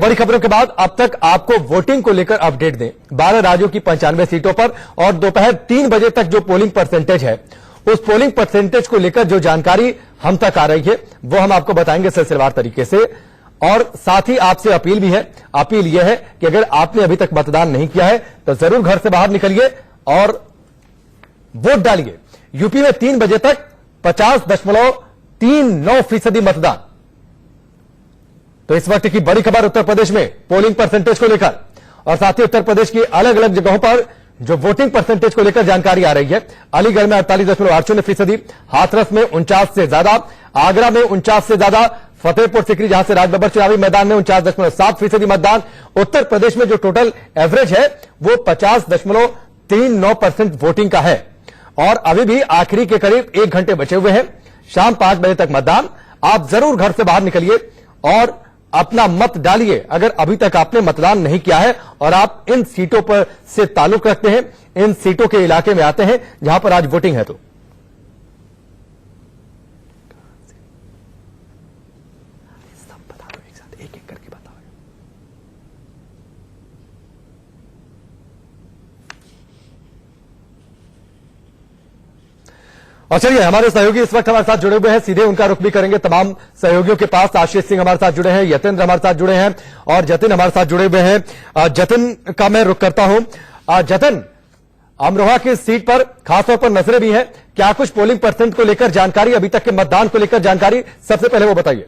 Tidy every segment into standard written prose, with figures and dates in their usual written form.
बड़ी खबरों के बाद अब तक आपको वोटिंग को लेकर अपडेट दें। 12 राज्यों की 95 सीटों पर और दोपहर 3 बजे तक जो पोलिंग परसेंटेज है, उस पोलिंग परसेंटेज को लेकर जो जानकारी हम तक आ रही है वो हम आपको बताएंगे सिलसिलेवार तरीके से। और साथ ही आपसे अपील भी है। अपील यह है कि अगर आपने अभी तक मतदान नहीं किया है तो जरूर घर से बाहर निकलिए और वोट डालिए। यूपी में 3 बजे तक 50.39% मतदान। तो इस वक्त की बड़ी खबर उत्तर प्रदेश में पोलिंग परसेंटेज को लेकर और साथ ही उत्तर प्रदेश की अलग अलग जगहों पर जो वोटिंग परसेंटेज को लेकर जानकारी आ रही है। अलीगढ़ में 48.80%, हाथरस में 49 से ज्यादा, आगरा में 49 से ज्यादा, फतेहपुर सीकरी जहां से राजबब्बर चुनावी मैदान में 49.7% मतदान। उत्तर प्रदेश में जो टोटल एवरेज है वो 50.39% वोटिंग का है। और अभी भी आखिरी के करीब 1 घंटे बचे हुए हैं। शाम 5 बजे तक मतदान। आप जरूर घर से बाहर निकलिए और अपना मत डालिए अगर अभी तक आपने मतदान नहीं किया है और आप इन सीटों पर से ताल्लुक रखते हैं, इन सीटों के इलाके में आते हैं जहां पर आज वोटिंग है। तो सब बता दो एक साथ, एक एक करके बताओ। और चलिए, हमारे सहयोगी इस वक्त हमारे साथ जुड़े हुए हैं, सीधे उनका रुख भी करेंगे तमाम सहयोगियों के पास। आशीष सिंह हमारे साथ जुड़े हैं, यतेंद्र हमारे साथ जुड़े हैं और जतिन हमारे साथ जुड़े हुए हैं। जतिन का मैं रुख करता हूं। जतिन, अमरोहा की सीट पर खासतौर पर नजरें भी हैं, क्या कुछ पोलिंग परसेंट को लेकर जानकारी, अभी तक के मतदान को लेकर जानकारी, सबसे पहले वो बताइए।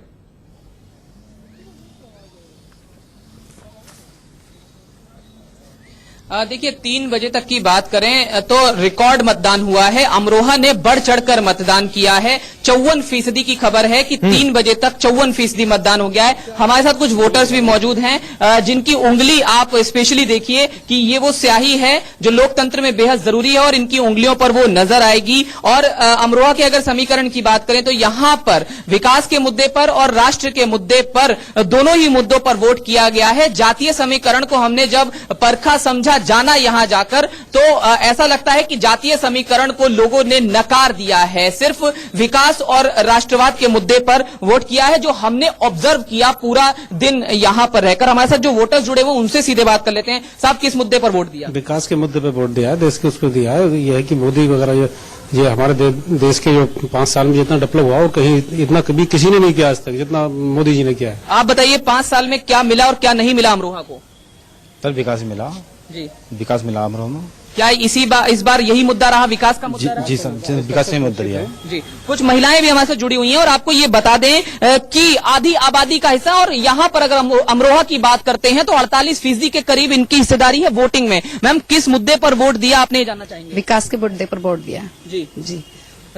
देखिए, 3 बजे तक की बात करें तो रिकॉर्ड मतदान हुआ है। अमरोहा ने बढ़ चढ़कर मतदान किया है। 54% की खबर है कि 3 बजे तक 54% मतदान हो गया है। हमारे साथ कुछ वोटर्स भी मौजूद हैं जिनकी उंगली आप स्पेशली देखिए कि ये वो स्याही है जो लोकतंत्र में बेहद जरूरी है और इनकी उंगलियों पर वो नजर आएगी। और अमरोहा के अगर समीकरण की बात करें तो यहां पर विकास के मुद्दे पर और राष्ट्र के मुद्दे पर, दोनों ही मुद्दों पर वोट किया गया है। जातीय समीकरण को हमने जब परखा समझा जाना यहां जाकर तो ऐसा लगता है कि जातीय समीकरण को लोगों ने नकार दिया है। सिर्फ विकास और राष्ट्रवाद के मुद्दे पर वोट किया है, जो हमने ऑब्जर्व किया पूरा दिन यहां पर रहकर। हमारे साथ जो वोटर्स जुड़े हुए उनसे सीधे बात कर लेते हैं। साहब, किस मुद्दे पर वोट दिया? विकास के मुद्दे पर वोट दिया है, देश के उस पर दिया है। यह है कि मोदी वगैरह ये हमारे देश के जो 5 साल में जितना डेवलप हुआ और कहीं इतना कभी किसी ने नहीं किया आज तक जितना मोदी जी ने किया है। आप बताइए, 5 साल में क्या मिला और क्या नहीं मिला अमरोहा को? सर, विकास मिला जी, विकास मिला अमरोहा में। क्या इस बार यही मुद्दा रहा, विकास का मुद्दा रहा? जी सर, विकास में मुद्दा है जी। कुछ महिलाएं भी हमारे साथ जुड़ी हुई हैं और आपको ये बता दें कि आधी आबादी का हिस्सा, और यहाँ पर अगर अमरोहा की बात करते हैं तो 48% के करीब इनकी हिस्सेदारी है वोटिंग में। मैम, किस मुद्दे पर वोट दिया आपने, ये जानना चाहेंगे? विकास के मुद्दे पर वोट दिया जी जी।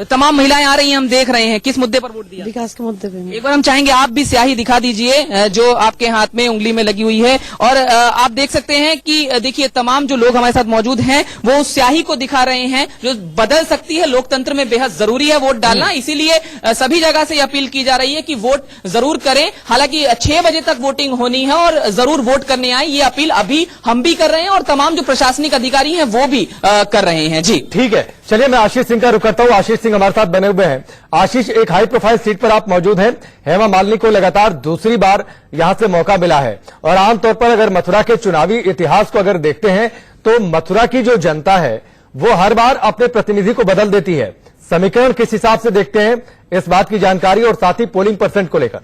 तमाम महिलाएं आ रही हैं, हम देख रहे हैं। किस मुद्दे पर वोट दिया? विकास के मुद्दे पे। एक बार हम चाहेंगे आप भी स्याही दिखा दीजिए जो आपके हाथ में उंगली में लगी हुई है। और आप देख सकते हैं कि देखिए, तमाम जो लोग हमारे साथ मौजूद हैं वो उस स्याही को दिखा रहे हैं जो बदल सकती है। लोकतंत्र में बेहद जरूरी है वोट डालना, इसीलिए सभी जगह से अपील की जा रही है कि वोट जरूर करें। हालांकि 6 बजे तक वोटिंग होनी है और जरूर वोट करने आए, ये अपील अभी हम भी कर रहे हैं और तमाम जो प्रशासनिक अधिकारी हैं वो भी कर रहे हैं। जी ठीक है, चलिए मैं आशीष सिंह का रुख करता हूं। आशीष सिंह हमारे साथ बने हुए हैं। आशीष, एक हाई प्रोफाइल सीट पर आप मौजूद हैं। हेमा मालिनी को लगातार दूसरी बार यहां से मौका मिला है और आमतौर पर अगर मथुरा के चुनावी इतिहास को अगर देखते हैं तो मथुरा की जो जनता है वो हर बार अपने प्रतिनिधि को बदल देती है। समीकरण किस हिसाब से देखते हैं, इस बात की जानकारी और साथ ही पोलिंग परसेंट को लेकर?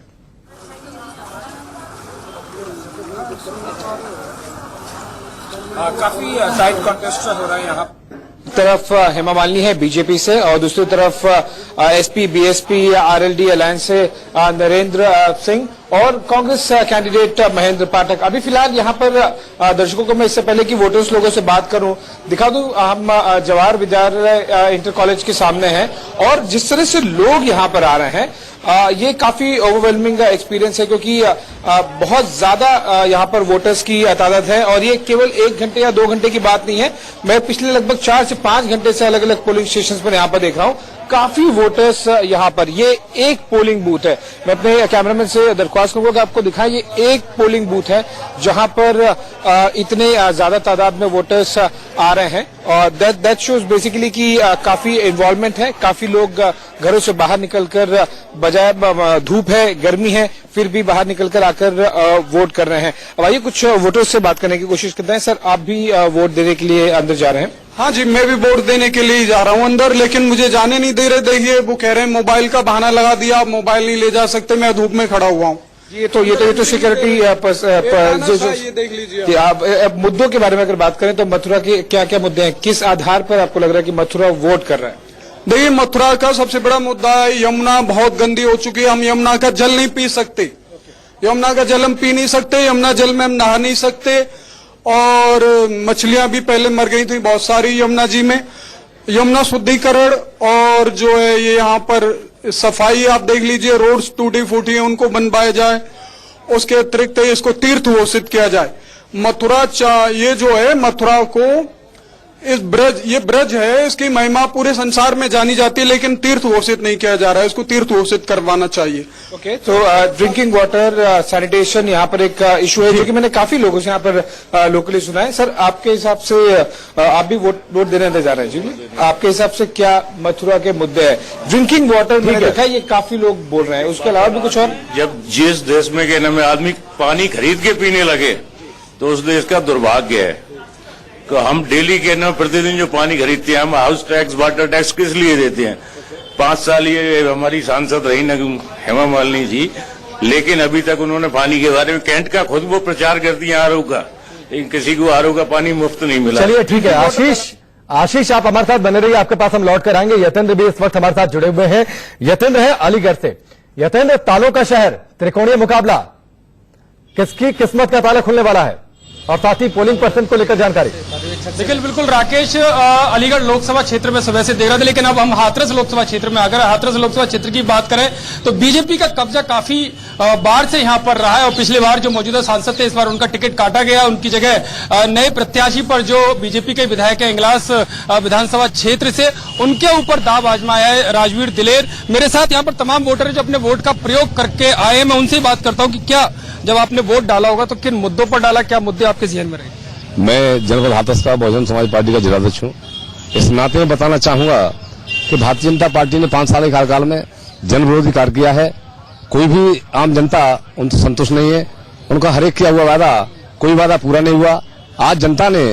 काफी टाइट कॉन्टेस्ट हो रहा है यहाँ। तरफ हेमा मालिनी है बीजेपी से और दूसरी तरफ एसपी बीएसपी आरएलडी अलायंस से नरेंद्र सिंह और कांग्रेस कैंडिडेट महेंद्र पाठक। अभी फिलहाल यहाँ पर दर्शकों को मैं इससे पहले कि वोटर्स लोगों से बात करूं दिखा दूं, हम जवाहर विद्यालय इंटर कॉलेज के सामने हैं और जिस तरह से लोग यहाँ पर आ रहे हैं ये काफी ओवरवेलमिंग एक्सपीरियंस है क्योंकि बहुत ज्यादा यहाँ पर वोटर्स की तादाद है और ये केवल 1 घंटे या 2 घंटे की बात नहीं है। मैं पिछले लगभग 4 से 5 घंटे से अलग अलग पोलिंग स्टेशन पर यहाँ पर देख रहा हूँ काफी वोटर्स यहाँ पर। ये एक पोलिंग बूथ है। मैं अपने कैमरामैन से दरख्वास्त करूंगा कि आपको दिखाएं, ये एक पोलिंग बूथ है जहां पर इतने ज्यादा तादाद में वोटर्स आ रहे हैं और दैट शोज बेसिकली कि काफी इन्वॉल्वमेंट है, काफी लोग घरों से बाहर निकलकर बजाय धूप है, गर्मी है, फिर भी बाहर निकलकर आकर वोट कर रहे हैं। अब आइए कुछ वोटर्स से बात करने की कोशिश करते हैं। सर, आप भी वोट देने के लिए अंदर जा रहे हैं? हाँ जी, मैं भी वोट देने के लिए जा रहा हूँ अंदर, लेकिन मुझे जाने नहीं दे रहे। देखिए, वो कह रहे हैं मोबाइल का बहाना लगा दिया, आप मोबाइल नहीं ले जा सकते, मैं धूप में खड़ा हुआ हूँ। ये तो सिक्योरिटी ये देख लीजिए आप मुद्दों के बारे में अगर बात करें तो मथुरा के क्या क्या मुद्दे हैं, किस आधार पर आपको लग रहा है कि मथुरा वोट कर रहा है? देखिए, मथुरा का सबसे बड़ा मुद्दा है यमुना बहुत गंदी हो चुकी है। हम यमुना का जल नहीं पी सकते, यमुना का जल हम पी नहीं सकते, यमुना जल में हम नहा नहीं सकते, और मछलियां भी पहले मर गई थी बहुत सारी यमुना जी में। यमुना शुद्धिकरण और जो है ये यहाँ पर सफाई आप देख लीजिए, रोड्स टूटी फूटी है, उनको बनवाया जाए। उसके अतिरिक्त इसको तीर्थ घोषित किया जाए। मथुरा ये जो है मथुरा को ये ब्रज है, इसकी महिमा पूरे संसार में जानी जाती है, लेकिन तीर्थ घोषित नहीं किया जा रहा है, इसको तीर्थ घोषित करवाना चाहिए। ओके, तो ड्रिंकिंग वाटर, सैनिटेशन यहाँ पर एक इशू है जो कि मैंने काफी लोगों से यहाँ पर लोकली सुना है। सर, आपके हिसाब से आप भी वोट देने अंदर जा रहे हैं जी, आपके हिसाब से क्या मथुरा के मुद्दे हैं? ड्रिंकिंग वाटर मैंने देखा है, ये काफी लोग बोल रहे हैं, उसके अलावा भी कुछ और? जब जिस देश में कहने में आदमी पानी खरीद के पीने लगे तो उस देश का दुर्भाग्य है। तो हम डेली के ना प्रतिदिन जो पानी खरीदते हैं, हम हाउस टैक्स, वाटर टैक्स किस लिए देते हैं? 5 साल ये हमारी सांसद रही ना हेमा मालिनी जी, लेकिन अभी तक उन्होंने पानी के बारे में, कैंट का खुद वो प्रचार करती है आरओ का, लेकिन किसी को आरओ का पानी मुफ्त नहीं मिला। चलिए ठीक है, आशीष आप हमारे साथ बने रहिए, आपके पास हम लौट कर आएंगे। यतेंद्र भी इस वक्त हमारे साथ जुड़े हुए हैं। यतेंद्र है अलीगढ़ से। यतेंद्र, तालों का शहर, त्रिकोणीय मुकाबला, किसकी किस्मत का ताला खुलने वाला है, और साथ ही पोलिंग परसेंट को लेकर जानकारी? देखिए, बिल्कुल राकेश, अलीगढ़ लोकसभा क्षेत्र में सुबह से देख रहे थे, लेकिन अब हम हाथरस लोकसभा क्षेत्र में अगर हाथरस लोकसभा क्षेत्र की बात करें तो बीजेपी का कब्जा काफी बार से यहां पर रहा है, और पिछली बार जो मौजूदा सांसद थे, इस बार उनका टिकट काटा गया, उनकी जगह नए प्रत्याशी पर जो बीजेपी के विधायक है इंगलास विधानसभा क्षेत्र से, उनके ऊपर दाव आजमाया है राजवीर दिलेर। मेरे साथ यहाँ पर तमाम वोटर है जो अपने वोट का प्रयोग करके आए हैं। मैं उनसे ही बात करता हूँ कि क्या जब आपने वोट डाला होगा तो किन मुद्दों पर डाला, क्या मुद्दे आपके जहन में रहे? मैं जनपद हाथरस का बहुजन समाज पार्टी का जिलाध्यक्ष हूँ। इस नाते में बताना चाहूंगा कि भारतीय जनता पार्टी ने 5 साल के कार्यकाल में जन विरोधी कार्य किया है। कोई भी आम जनता उनसे संतुष्ट नहीं है। उनका हर एक किया हुआ वादा, कोई वादा पूरा नहीं हुआ। आज जनता ने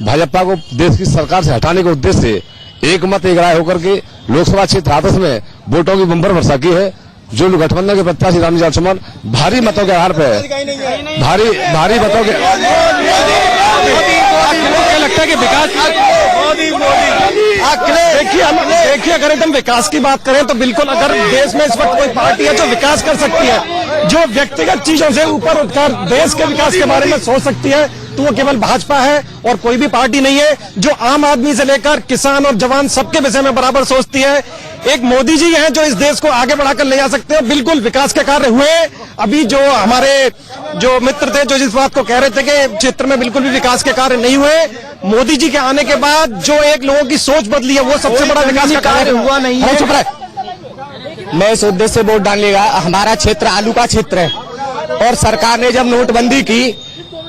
भाजपा को देश की सरकार से हटाने के उद्देश्य से एक मत एक राय होकर के लोकसभा क्षेत्र हाथरस में वोटों की बंपर वर्षा की है। जो गठबंधन के प्रत्याशी रामजी चौहान भारी मतों के आधार पर, भारी मतों के लगता है कि विकास देखिए, अगर एकदम विकास की बात करें तो बिल्कुल, अगर देश में इस वक्त कोई पार्टी है जो विकास कर सकती है, जो व्यक्तिगत चीजों से ऊपर उठकर देश के विकास के बारे में सोच सकती है, तो वो केवल भाजपा है और कोई भी पार्टी नहीं है जो आम आदमी से लेकर किसान और जवान सबके विषय में बराबर सोचती है। एक मोदी जी हैं जो इस देश को आगे बढ़ाकर ले जा सकते हैं। बिल्कुल विकास के कार्य हुए। अभी जो हमारे जो मित्र थे जो जिस बात को कह रहे थे कि क्षेत्र में बिल्कुल भी विकास के कार्य नहीं हुए, मोदी जी के आने के बाद जो एक लोगों की सोच बदली है, वो सबसे बड़ा विकास का कार्य हुआ नहीं है। मैं इस उद्देश्य से वोट डालने, हमारा क्षेत्र आलू का क्षेत्र है, और सरकार ने जब नोटबंदी की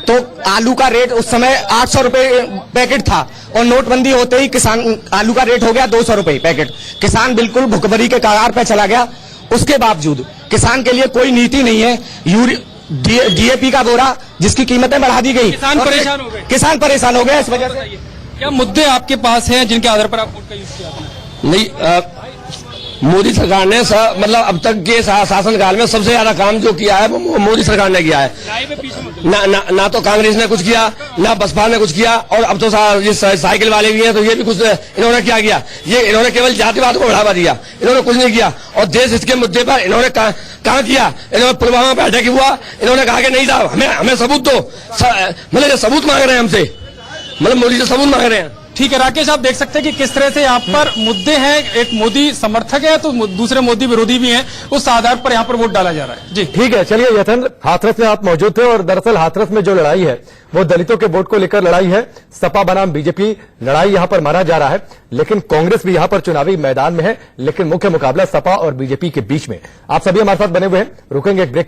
तो आलू का रेट उस समय 800 रुपए पैकेट था, और नोटबंदी होते ही किसान आलू का रेट हो गया 200 रुपए पैकेट। किसान बिल्कुल भुखमरी के कगार पर चला गया। उसके बावजूद किसान के लिए कोई नीति नहीं है। डीएपी का बोरा जिसकी कीमतें बढ़ा दी गई, किसान परेशान हो गए। किसान परेशान हो गए। इस वजह से क्या मुद्दे आपके पास हैं जिनके आधार पर आप वोट का यूज किया आपने? नहीं, मोदी सरकार ने मतलब अब तक के शासनकाल में सबसे ज्यादा काम जो किया है वो मोदी सरकार ने किया है। ना तो कांग्रेस ने कुछ किया, ना बसपा ने कुछ किया, और अब तो साइकिल वाले भी हैं तो ये भी कुछ इन्होंने क्या किया? ये इन्होंने केवल जातिवाद को बढ़ावा दिया, इन्होंने कुछ नहीं किया। और देश हित के मुद्दे पर इन्होंने कहाँ किया? इन्होंने पुलवामा पे अटैक हुआ, इन्होंने कहा कि नहीं साहब हमें सबूत दो, मतलब सबूत मांग रहे हैं हमसे, मतलब मोदी से सबूत मांग रहे हैं। ठीक है राकेश, आप देख सकते हैं कि किस तरह से यहाँ पर मुद्दे हैं। एक मोदी समर्थक है तो दूसरे मोदी विरोधी भी हैं, उस आधार पर यहाँ पर वोट डाला जा रहा है। जी ठीक है, चलिए यतेंद्र, हाथरस में आप मौजूद थे, और दरअसल हाथरस में जो लड़ाई है वो दलितों के वोट को लेकर लड़ाई है। सपा बनाम बीजेपी लड़ाई यहां पर माना जा रहा है, लेकिन कांग्रेस भी यहां पर चुनावी मैदान में है, लेकिन मुख्य मुकाबला सपा और बीजेपी के बीच में। आप सभी हमारे साथ बने हुए हैं, रुकेंगे एक ब्रेक।